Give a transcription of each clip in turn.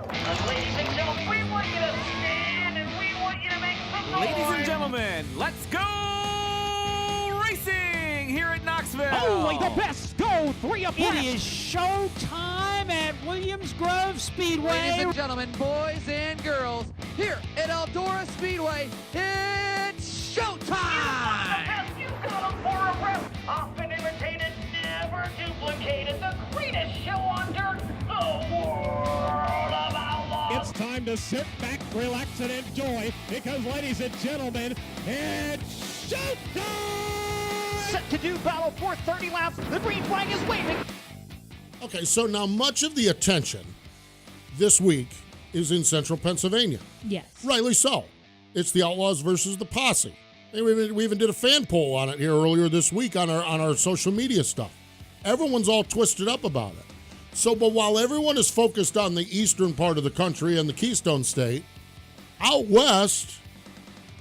Ladies and gentlemen, we want you to stand and we want you to make some noise. Ladies and gentlemen, let's go racing here at Knoxville. Only the best go 3 abreast. It is show time at Williams Grove Speedway. Ladies and gentlemen, boys and girls, here at Eldora Speedway, it's showtime! You got them for a rep. Often imitated, never duplicated. The greatest show on dirt, the world of outlaws. It's time to sit back, relax, and enjoy because, ladies and gentlemen, it's showtime! Set to do battle for 30 laps. The green flag is waving. Okay, so now much of the attention this week is in central Pennsylvania. Yes. Rightly so. It's the Outlaws versus the Posse. We even did a fan poll on it here earlier this week on our social media stuff. Everyone's all twisted up about it. So, but while everyone is focused on the eastern part of the country and the Keystone State, out west,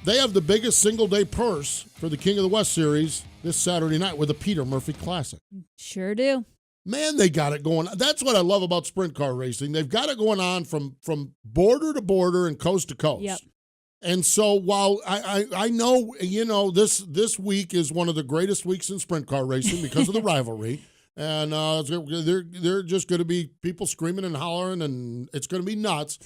they have the biggest single-day purse for the King of the West Series this Saturday night with the Peter Murphy Classic. Sure do. Man, they got it going. That's what I love about sprint car racing. They've got it going on from border to border and coast to coast. Yep. And so while I know, this week is one of the greatest weeks in sprint car racing because of the rivalry. And they're just going to be people screaming and hollering, and it's going to be nuts.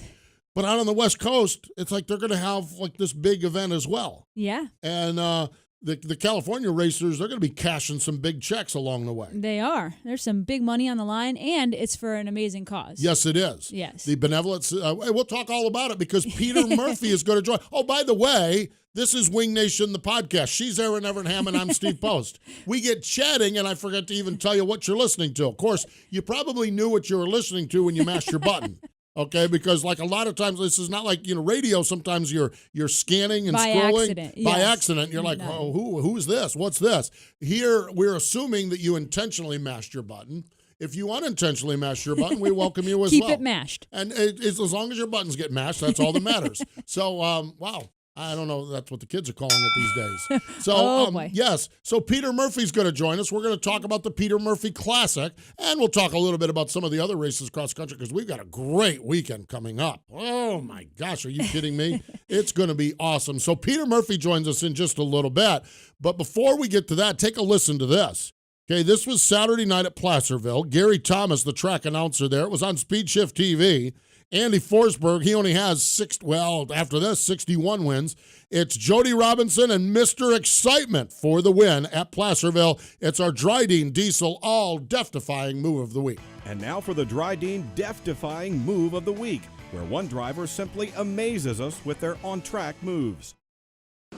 But out on the West Coast, it's like they're going to have like this big event as well. Yeah. And the California racers, they're going to be cashing some big checks along the way. They are. There's some big money on the line, and it's for an amazing cause. Yes, it is. Yes. The benevolence. We'll talk all about it because Peter Murphy is going to join. Oh, by the way, this is Wing Nation, the podcast. She's Erin Evernham, and I'm Steve Post. We get chatting, and I forget to even tell you what you're listening to. Of course, you probably knew what you were listening to when you mashed your button. Okay, because like a lot of times, this is not like radio. Sometimes you're scanning and by scrolling accident. by Yes. accident. You're like, oh, who's this? What's this? Here, we're assuming that you intentionally mashed your button. If you unintentionally mashed your button, we welcome you as Keep well. it mashed. And it's as long as your buttons get mashed, that's all that matters. So, wow. I don't know. That's what the kids are calling it these days. So, boy. Yes. So Peter Murphy's going to join us. We're going to talk about the Peter Murphy Classic, and we'll talk a little bit about some of the other races across the country because we've got a great weekend coming up. Oh, my gosh. Are you kidding me? It's going to be awesome. So Peter Murphy joins us in just a little bit. But before we get to that, take a listen to this. Okay, this was Saturday night at Placerville. Gary Thomas, the track announcer there. It was on Speed Shift TV. Andy Forsberg, he only has 61 wins. It's Jody Robinson and Mr. Excitement for the win at Placerville. It's our Dryden Diesel all death-defying move of the week. And now for the Dryden death-defying move of the week, where one driver simply amazes us with their on-track moves.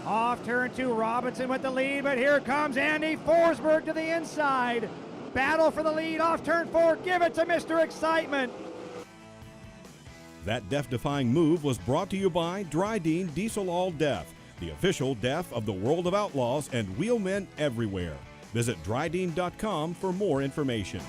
Off turn 2, Robinson with the lead, but here comes Andy Forsberg to the inside. Battle for the lead off turn 4. Give it to Mr. Excitement. That death-defying move was brought to you by Dryden Diesel All Death, the official death of the world of outlaws and wheelmen everywhere. Visit Dryden.com for more information.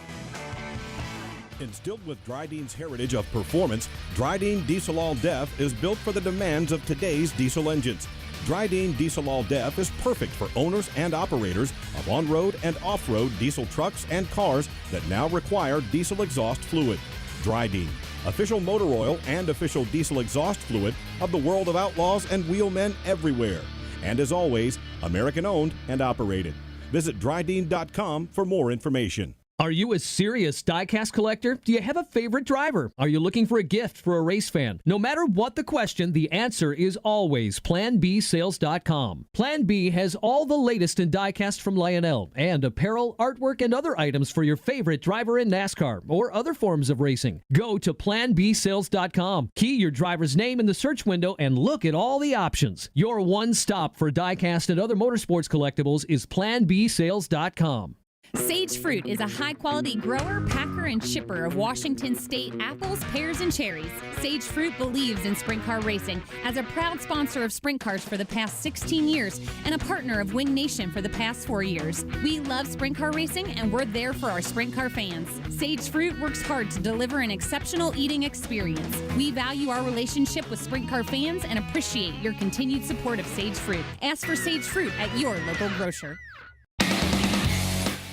Instilled with Dryden's heritage of performance, Dryden Diesel All Death is built for the demands of today's diesel engines. Dryden Diesel All Death is perfect for owners and operators of on-road and off-road diesel trucks and cars that now require diesel exhaust fluid. Dryden, official motor oil and official diesel exhaust fluid of the world of outlaws and wheelmen everywhere. And as always, American-owned and operated. Visit Dryden.com for more information. Are you a serious diecast collector? Do you have a favorite driver? Are you looking for a gift for a race fan? No matter what the question, the answer is always PlanBSales.com. Plan B has all the latest in diecast from Lionel and apparel, artwork, and other items for your favorite driver in NASCAR or other forms of racing. Go to PlanBSales.com. Key your driver's name in the search window and look at all the options. Your one stop for diecast and other motorsports collectibles is PlanBSales.com. Sage Fruit is a high-quality grower, packer, and shipper of Washington State apples, pears, and cherries. Sage Fruit believes in sprint car racing as a proud sponsor of sprint cars for the past 16 years and a partner of Wing Nation for the past 4 years. We love sprint car racing, and we're there for our sprint car fans. Sage Fruit works hard to deliver an exceptional eating experience. We value our relationship with sprint car fans and appreciate your continued support of Sage Fruit. Ask for Sage Fruit at your local grocer.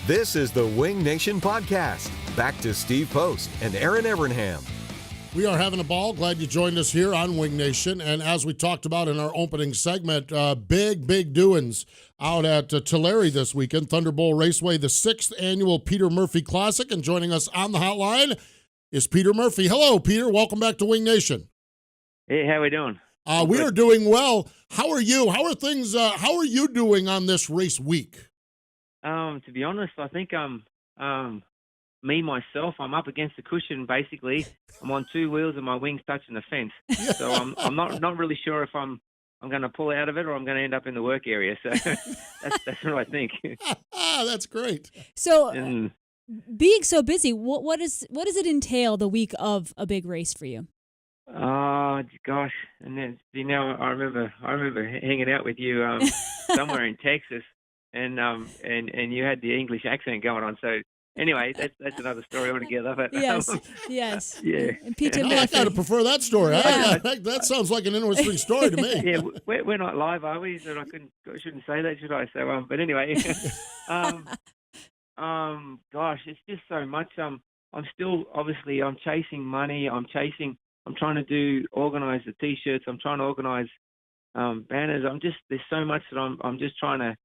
This is the Wing Nation Podcast. Back to Steve Post and Erin Evernham. We are having a ball. Glad you joined us here on Wing Nation. And as we talked about in our opening segment, big doings out at Tulare this weekend. Thunderbolt Raceway, the 6th annual Peter Murphy Classic. And joining us on the hotline is Peter Murphy. Hello, Peter. Welcome back to Wing Nation. Hey, how we doing? We are doing well. How are you? How are things? How are you doing on this race week? To be honest, I think myself, I'm up against the cushion. Basically, I'm on 2 wheels and my wings touching the fence. So I'm not really sure if I'm going to pull out of it or I'm going to end up in the work area. So that's what I think. That's great. So, being so busy, what does it entail the week of a big race for you? Oh gosh, and then I remember hanging out with you somewhere in Texas, and you had the English accent going on. So anyway, that's another story altogether. But yes, yeah. And Peter I kind of prefer that story. Yeah. That sounds like an interesting story to me. Yeah, we're not live, are we? So I shouldn't say that, should I? So but anyway, gosh, it's just so much. I'm still obviously I'm chasing money. I'm trying to organize the T-shirts. I'm trying to organize banners. There's so much that I'm just trying to,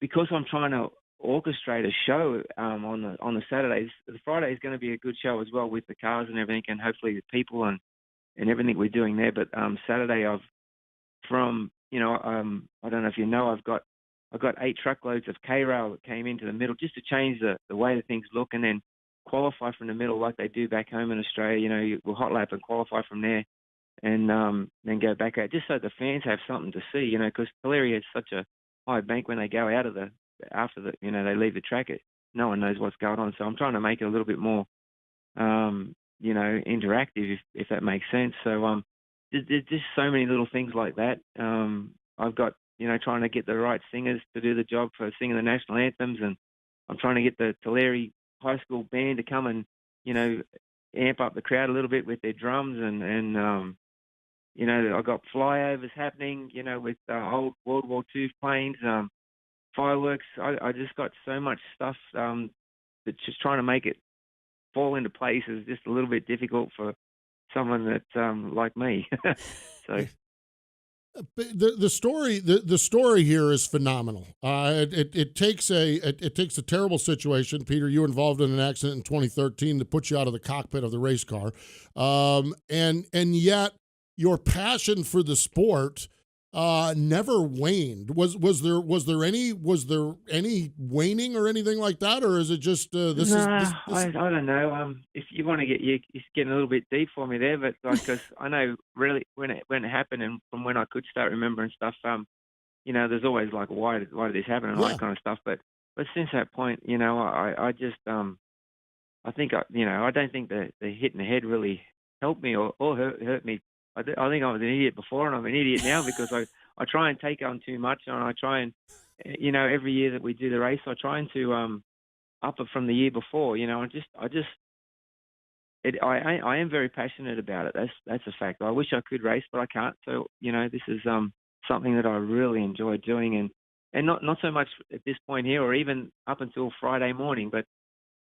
because I'm trying to orchestrate a show on the Saturdays. The Friday is going to be a good show as well with the cars and everything, and hopefully the people and everything we're doing there. But Saturday I don't know if you know, I've got 8 truckloads of K-Rail that came into the middle just to change the way that things look, and then qualify from the middle like they do back home in Australia. We'll hot lap and qualify from there, and then go back out just so the fans have something to see. Because Tulare has such a high bank when they go out of after they leave the track. No one knows what's going on. So I'm trying to make it a little bit more, interactive, if that makes sense. So there's just so many little things like that. I've got trying to get the right singers to do the job for singing the national anthems, and I'm trying to get the Tulare high school band to come and amp up the crowd a little bit with their drums, and I've got flyovers happening with old World War II planes, fireworks. I just got so much stuff that just trying to make it fall into place is just a little bit difficult for someone that like me. So the story here is phenomenal. It takes a terrible situation. Peter, you were involved in an accident in 2013 that put you out of the cockpit of the race car, and yet your passion for the sport never waned. Was there any waning or anything like that, or is it just this? I don't know. If you want to it's getting a little bit deep for me there, but because I know really when it happened and from when I could start remembering stuff, there's always like why did this happen and all that kind of stuff. But since that point, I just I think I don't think the hit in the head really helped me or hurt me. I think I was an idiot before, and I'm an idiot now because I try and take on too much, and I try and, every year that we do the race, I try and to up it from the year before. I am very passionate about it. That's a fact. I wish I could race, but I can't. So this is something that I really enjoy doing, and not so much at this point here, or even up until Friday morning, but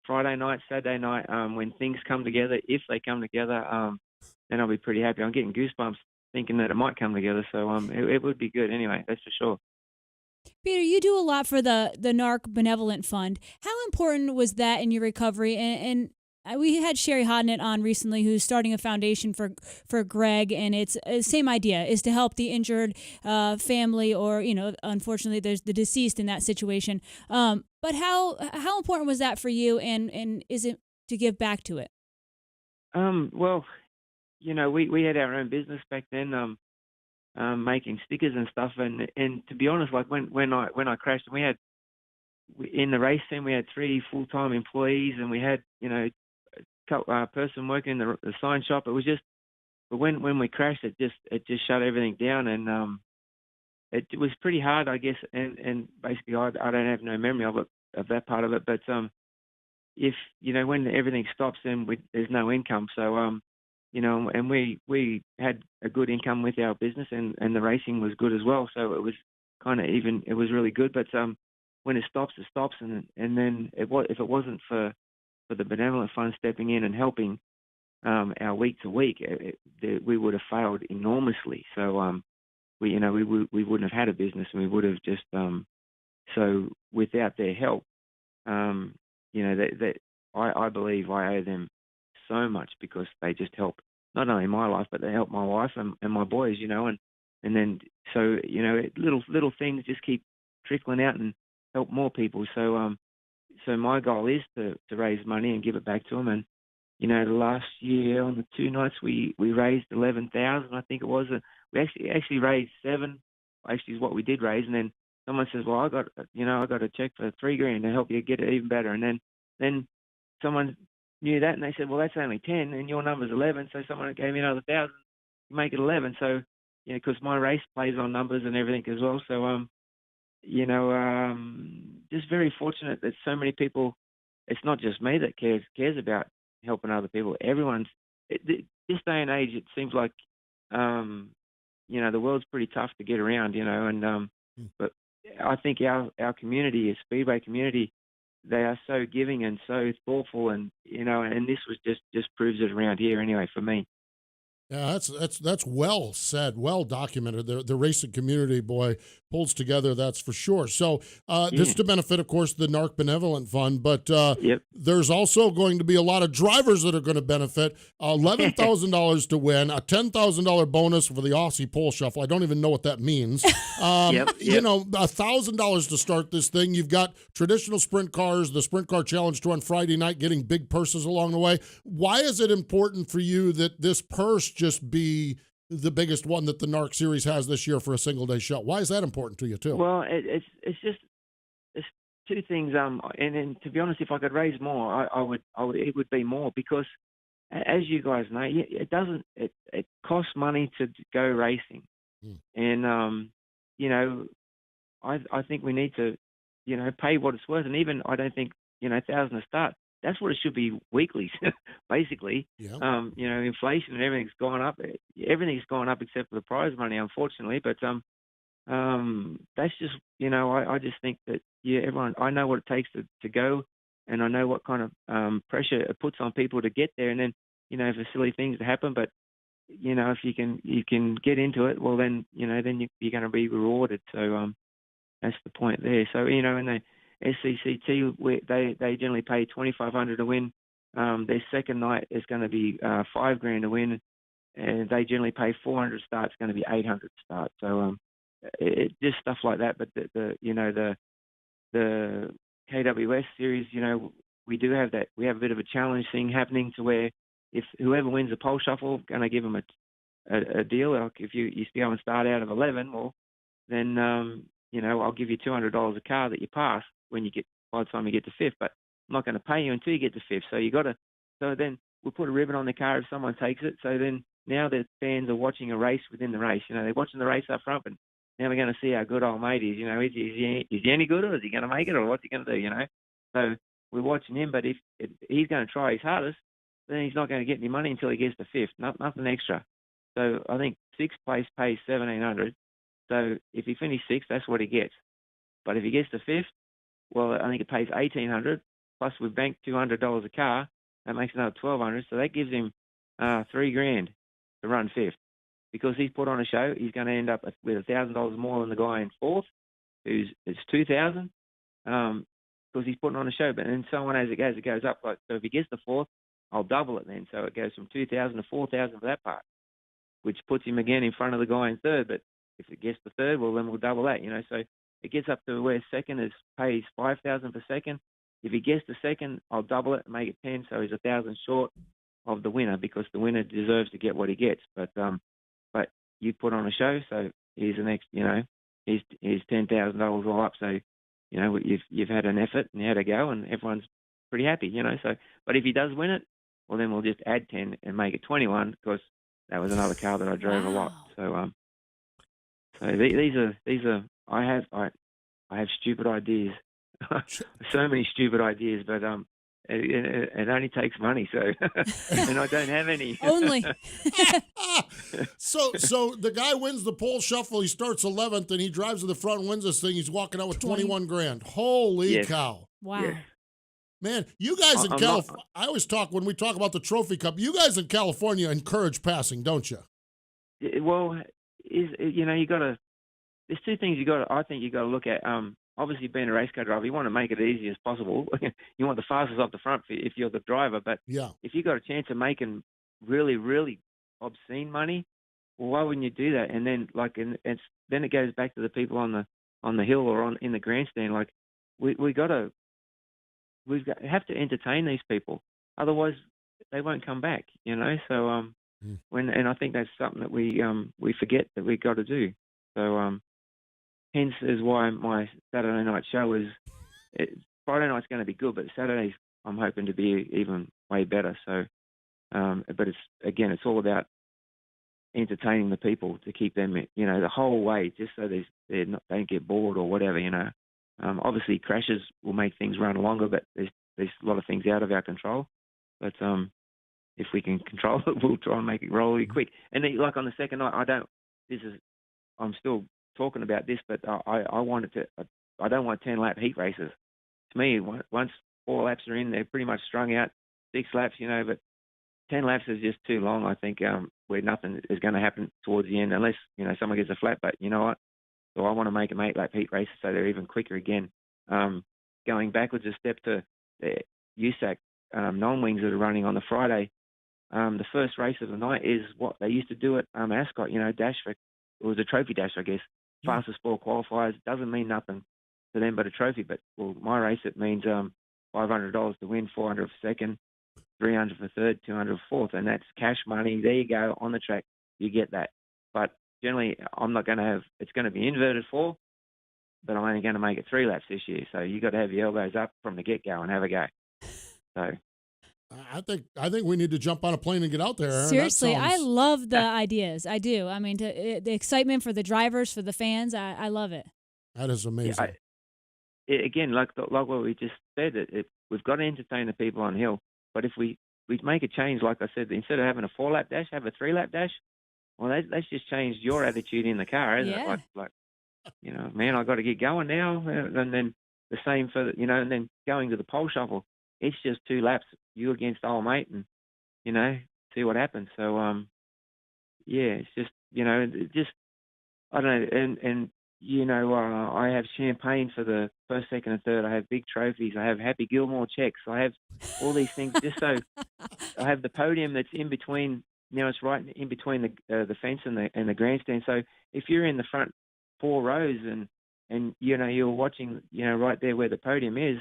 Friday night, Saturday night, when things come together, if they come together. Then I'll be pretty happy. I'm getting goosebumps thinking that it might come together. So it would be good anyway, that's for sure. Peter, you do a lot for the NARC Benevolent Fund. How important was that in your recovery? And we had Sherry Hodnett on recently, who's starting a foundation for Greg, and it's the same idea, is to help the injured family, or unfortunately there's the deceased in that situation. But how important was that for you, and is it to give back to it? Well, we had our own business back then, making stickers and stuff, and to be honest, like when I crashed, we had in the race team, we had 3 full-time employees, and we had a person working in the sign shop. It was just, but when we crashed, it just shut everything down, and it was pretty hard, I guess, and basically I don't have no memory of that part of it, but if when everything stops, then there's no income, so and we had a good income with our business, and the racing was good as well. So it was kind of even. It was really good. But when it stops, and then if it wasn't for the Benevolent Fund stepping in and helping, our week to week, we would have failed enormously. So we wouldn't have had a business, and we would have just so without their help, that I believe I owe them so much, because they just help not only my life, but they help my wife and my boys, and then so little things just keep trickling out and help more people. So so my goal is to raise money and give it back to them. And the last year on the 2 nights we raised 11,000, I think it was. We actually raised 7. Actually, is what we did raise, and then someone says, "Well, I got a check for $3,000 to help you get it even better." And then someone knew that, and they said, "Well, that's only 10, and your number's 11." So someone gave me another 1,000, make it 11. So because my race plays on numbers and everything as well. So just very fortunate that so many people. It's not just me that cares about helping other people. Everyone's this day and age. It seems like the world's pretty tough to get around. And but I think our community, a Speedway community, they are so giving and so thoughtful, and and this was just proves it around here anyway for me. Yeah, that's well said, well documented. The racing community, boy, pulls together, that's for sure. So this is to benefit, of course, the NARC Benevolent Fund, but there's also going to be a lot of drivers that are going to benefit. $11,000 to win, a $10,000 bonus for the Aussie Pole Shuffle. I don't even know what that means. $1,000 to start this thing. You've got traditional sprint cars, the Sprint Car Challenge Tour on Friday night, getting big purses along the way. Why is it important for you that this purse just be the biggest one that the NARC Series has this year for a single day show? Why is that important to you too? Well, it's two things. And to be honest, if I could raise more, it would be more, because as you guys know, it costs money to go racing, and I think we need to pay what it's worth, and even I don't think 1,000 to start. That's what it should be weekly, basically. Yeah. Inflation and everything's gone up. Everything's gone up except for the prize money, unfortunately. But that's just, I just think that, everyone, I know what it takes to go, and I know what kind of pressure it puts on people to get there. And then, for silly things to happen. But, if you can get into it, well, then, then you're going to be rewarded. So that's the point there. So, in the SCCT, they generally pay $2,500 to win. Their second night is going to be $5,000 to win, and they generally pay $400 to start. It's going to be $800 to start. So just stuff like that. But the KWS series, we do have that. We have a bit of a challenge thing happening, to where if whoever wins the pole shuffle, going to give them a deal. Like if you go and start out of 11, well, then I'll give you $200 a car that you pass by the time you get to 5th, but I'm not going to pay you until you get to 5th. So then we'll put a ribbon on the car if someone takes it. So then now the fans are watching a race within the race. They're watching the race up front, and now we're going to see how good old mate is. Is he any good, or is he going to make it, or what's he going to do? So we're watching him, but if he's going to try his hardest, then he's not going to get any money until he gets to 5th. Nothing extra. So I think 6th place pays $1,700. So if he finishes 6th, that's what he gets. But if he gets to 5th, well, I think it pays $1,800. Plus we've banked $200 a car. That makes another $1,200. So that gives him $3,000 to run 5th. Because he's put on a show, he's going to end up with $1,000 more than the guy in 4th, it's $2,000. Because he's putting on a show. But then so on as it goes up. So if he gets to 4th, I'll double it then. So it goes from $2,000 to $4,000 for that part, which puts him again in front of the guy in 3rd. But if it gets to 3rd, well, then we'll double that. So it gets up to where 2nd pays $5,000 for 2nd. If he gets to 2nd, I'll double it and make it 10, so he's $1,000 short of the winner, because the winner deserves to get what he gets. But you put on a show, so here's an extra, here's $10,000 all up. So you've had an effort and you had a go, and everyone's pretty happy. So, but if he does win it, well, then we'll just add 10 and make it 21, because that was another car that I drove a lot. So these are I have stupid ideas, so many stupid ideas, but it only takes money, so and I don't have any. Only. So the guy wins the pole shuffle. He starts 11th, and he drives to the front and wins this thing. He's walking out with $21,000. Holy cow! Wow. Yes. Man, you guys in I'm California, I always talk, when we talk about the Trophy Cup, you guys in California encourage passing, don't you? Well, you got to. There's two things I think you got to look at. Obviously, being a race car driver, you want to make it as easy as possible. You want the fastest off the front if you're the driver. But Yeah. if you got a chance of making really, really obscene money, well, why wouldn't you do that? And then, then it goes back to the people on the hill or in the grandstand. Like, we have to entertain these people, otherwise they won't come back. So and I think that's something that we forget that we got to do. So hence is why my Saturday night show is. Friday night's going to be good, but Saturdays I'm hoping to be even way better. So, but it's all about entertaining the people to keep them, the whole way, just so they don't get bored or whatever. Obviously crashes will make things run longer, but there's a lot of things out of our control. But if we can control it, we'll try and make it roll really quick. And then, like on the second night, I'm still talking about this, but I don't want 10-lap heat races. To me, once 4 laps are in, they're pretty much strung out. 6 laps, but 10 laps is just too long, I think, where nothing is going to happen towards the end unless, someone gets a flat. But you know what? So I want to make them 8-lap heat races so they're even quicker again. Going backwards a step to the USAC non-wings that are running on the Friday, the first race of the night is what they used to do at Ascot, dash for, it was a trophy dash, I guess. Fastest 4 qualifiers. Doesn't mean nothing to them but a trophy. But, well, my race, it means $500 to win, $400 for second, $300 for third, $200 for fourth. And that's cash money. There you go. On the track, you get that. But generally, I'm not going to have, it's going to be inverted 4, but I'm only going to make it 3 laps this year. So you got to have your elbows up from the get-go and have a go. So I think we need to jump on a plane and get out there, Erin. Seriously, I love the ideas. I do. I mean, the excitement for the drivers, for the fans, I love it. That is amazing. Again, like what we just said, we've got to entertain the people on hill. But if we make a change, like I said, instead of having a 4-lap dash, have a 3-lap dash. Well, that's just changed your attitude in the car, isn't it? Like, man, I got to get going now. And then the same for, and then going to the pole shuffle. It's just 2 laps, you against old mate, and, see what happens. So, it's just, I don't know. And I have champagne for the first, second, and third. I have big trophies. I have Happy Gilmore checks. I have all these things just so I have the podium that's in between, it's right in between the fence and the grandstand. So if you're in the front 4 rows and you're watching, right there where the podium is,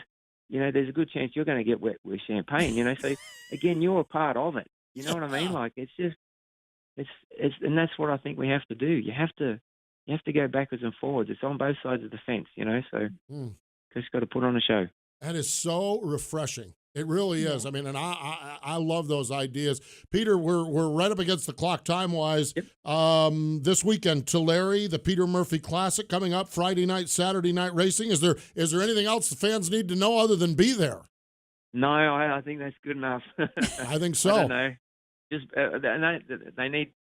there's a good chance you're going to get wet with champagne, So, again, you're a part of it. You know what I mean? Like, it's just, and that's what I think we have to do. You have to go backwards and forwards. It's on both sides of the fence, So, just got to put on a show. That is so refreshing. It really is. I mean, and I love those ideas. Peter, we're right up against the clock time-wise. Yep. This weekend, Tulare, the Peter Murphy Classic coming up, Friday night, Saturday night racing. Is there anything else the fans need to know other than be there? No, I think that's good enough. I think so. I don't know. Just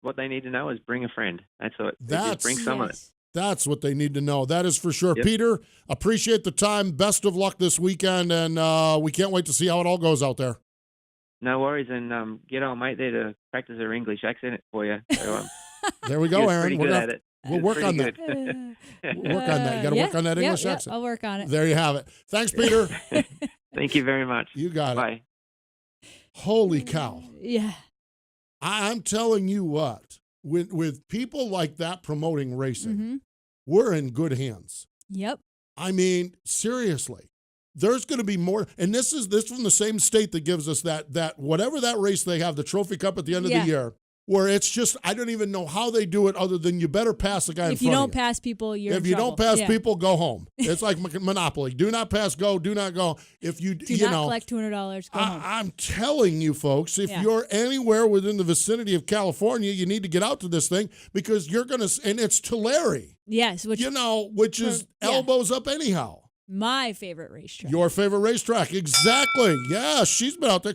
what they need to know is bring a friend. That's what. Just bring someone. Yes. That's what they need to know. That is for sure. Yep. Peter, appreciate the time. Best of luck this weekend, and we can't wait to see how it all goes out there. No worries, and get old mate there to practice her English accent for you. So, there we go, Erin. We're good at it. We'll work on that. We'll work on that. You got to work on that English accent. I'll work on it. There you have it. Thanks, Peter. Thank you very much. You got it. Bye. Holy cow. Yeah. I'm telling you what, with people like that promoting racing, we're in good hands. Yep. I mean, seriously, there's going to be more. And this from the same state that gives us that whatever that race they have, the Trophy Cup at the end of the year, where it's just, I don't even know how they do it other than you better pass the guy in front of you. If you don't pass people, you're in trouble. If you don't pass people, go home. It's like Monopoly. Do not pass, go. Do not go. If you do not collect $200, go home. I'm telling you, folks, if you're anywhere within the vicinity of California, you need to get out to this thing because you're going to, and it's Tulare. Yes. Which is elbows up anyhow. My favorite racetrack. Your favorite racetrack, exactly. Yeah, she's been out there.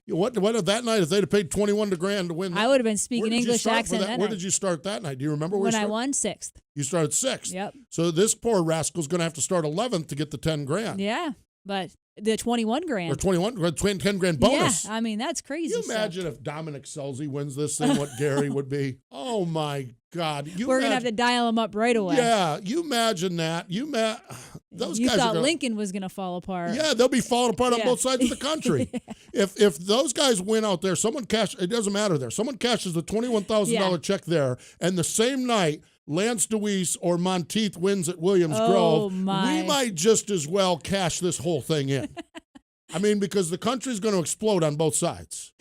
What if that night, if they'd have paid $21,000 to win? I would have been speaking English accent that night. Where did you start that night? Do you remember where when you started? I won 6th. You started 6th. Yep. So this poor rascal's going to have to start 11th to get the $10,000. Yeah, but the 21 grand. Or 21, 10 grand bonus. Yeah, I mean, that's crazy. Can you imagine if Dominic Selzy wins this thing, what Gary would be? Oh, my God. We're going to have to dial him up right away. Yeah, you imagine that. Those guys thought are Lincoln was going to fall apart. Yeah, they'll be falling apart on both sides of the country. If those guys win out there, it doesn't matter there. Someone cashes the $21,000 check there, and the same night, Lance Deweese or Monteith wins at Williams Grove, we might just as well cash this whole thing in. I mean, because the country's going to explode on both sides.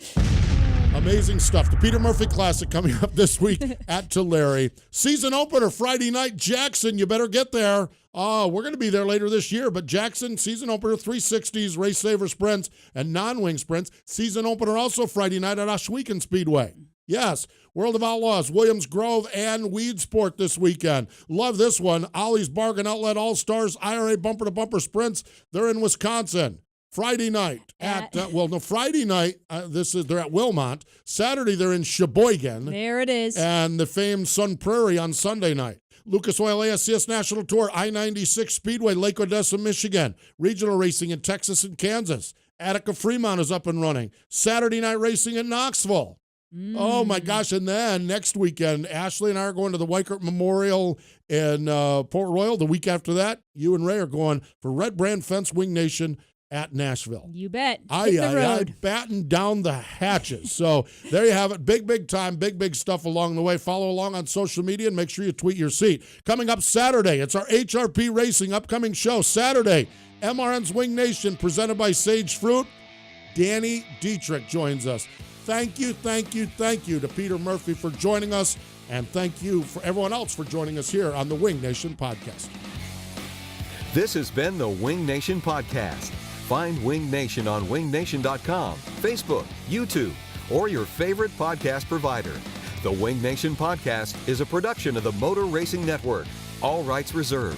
Amazing stuff. The Peter Murphy Classic coming up this week at Tulare. Season opener Friday night, Jackson. You better get there. We're going to be there later this year, but Jackson, season opener, 360s, race saver sprints, and non-wing sprints. Season opener also Friday night at Oshwegan Speedway. Yes, World of Outlaws, Williams Grove, and Weed Sport this weekend. Love this one. Ollie's Bargain Outlet All-Stars IRA bumper-to-bumper sprints. They're in Wisconsin. Friday night Friday night, they're at Wilmot. Saturday, they're in Sheboygan. There it is. And the famed Sun Prairie on Sunday night. Lucas Oil ASCS National Tour, I-96 Speedway, Lake Odessa, Michigan. Regional racing in Texas and Kansas. Attica Fremont is up and running. Saturday night racing in Knoxville. Oh, my gosh. And then next weekend, Ashley and I are going to the Weichert Memorial in Port Royal. The week after that, you and Ray are going for Red Brand Fence Wing Nation at Nashville. You bet. Hit the road. Batten down the hatches. So there you have it. Big time, big stuff along the way. Follow along on social media and make sure you tweet your seat. Coming up Saturday, it's our HRP Racing upcoming show. Saturday, MRN's Wing Nation presented by Sage Fruit. Danny Dietrich joins us. Thank you to Peter Murphy for joining us, and thank you for everyone else for joining us here on the Wing Nation Podcast. This has been the Wing Nation Podcast. Find Wing Nation on wingnation.com, Facebook, YouTube, or your favorite podcast provider. The Wing Nation Podcast is a production of the Motor Racing Network. All rights reserved.